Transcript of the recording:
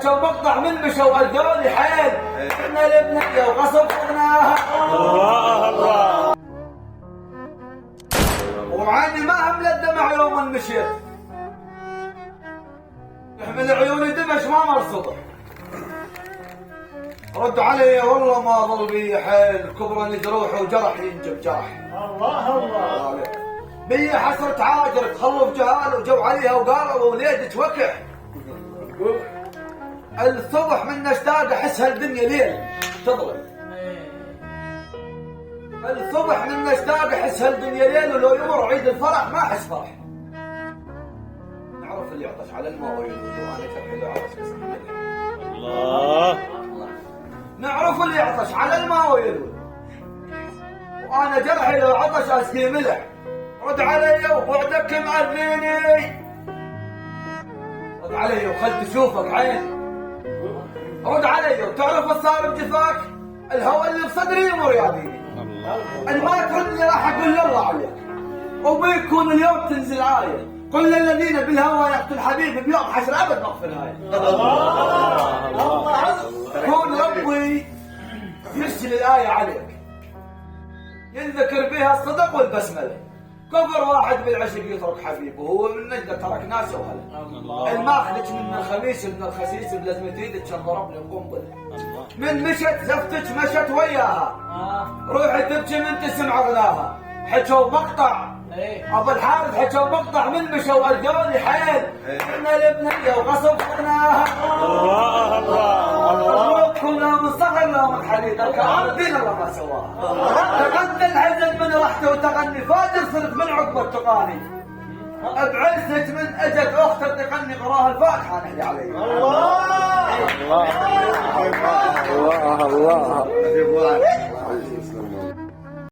شو مقطع من مشوا الجولي حيل احنا لبنية وغصب خذناها الله وعيني ما هم الدمع يوم المشيت يحمل عيوني دمش ما مرصده رد علي والله ما ظل بي حيل كبرني جروحي وجرح ينجب جرح الله بي حسرة عاجر تخلف جهال وجو عليها وقالوا وليدك وكح الصبح من اشتاق احس هالدنيا ليل تظلم الصبح من اشتاق احس هالدنيا ليل ولو يمر عيد الفرح ما احس فرح نعرف اللي يعطش على الماء ويلوذ وانا ترحيل عطش الله نعرف اللي يعطش على الماء ويلوذ وانا جرحي لو عطش اسقي ملح رد علي وبعدك مأذيني رد علي وخل تشوفك عين رد علي وتعرف الصار بجفاك الهوى اللي بصدري يمر يابيني ان ما تردني راح اقول يلا عليك وبيكون اليوم تنزل آية كل الذين بالهوى يقتل حبيبي بيوم حشر ابد ما في النهاية كون ربي يرسل الآية عليك ينذكر بها الصدق والبسملة كفر واحد بالعشق يترك حبيبه هو من نجدة ترك ناس وهلا الماخذك من الخميس ابن الخسيس بلازمة ايدك كان ضربني بقنبله من مشت زفتك مشت وياها روحي تبكي من تسمع غناها حكوا مقطع ابو الحارث حكوا مقطع من مشوا الجولي حيل احنا لبنية وغصب خذناها الله كنا من صغر لهم الحديد الكرام دين الله ما سواها تغني الحزن من رحته وتغني فاجر صرت من عقبه التقاني بعزت من اجت اخت تغني قراها الفاتحه نحلي عليها الله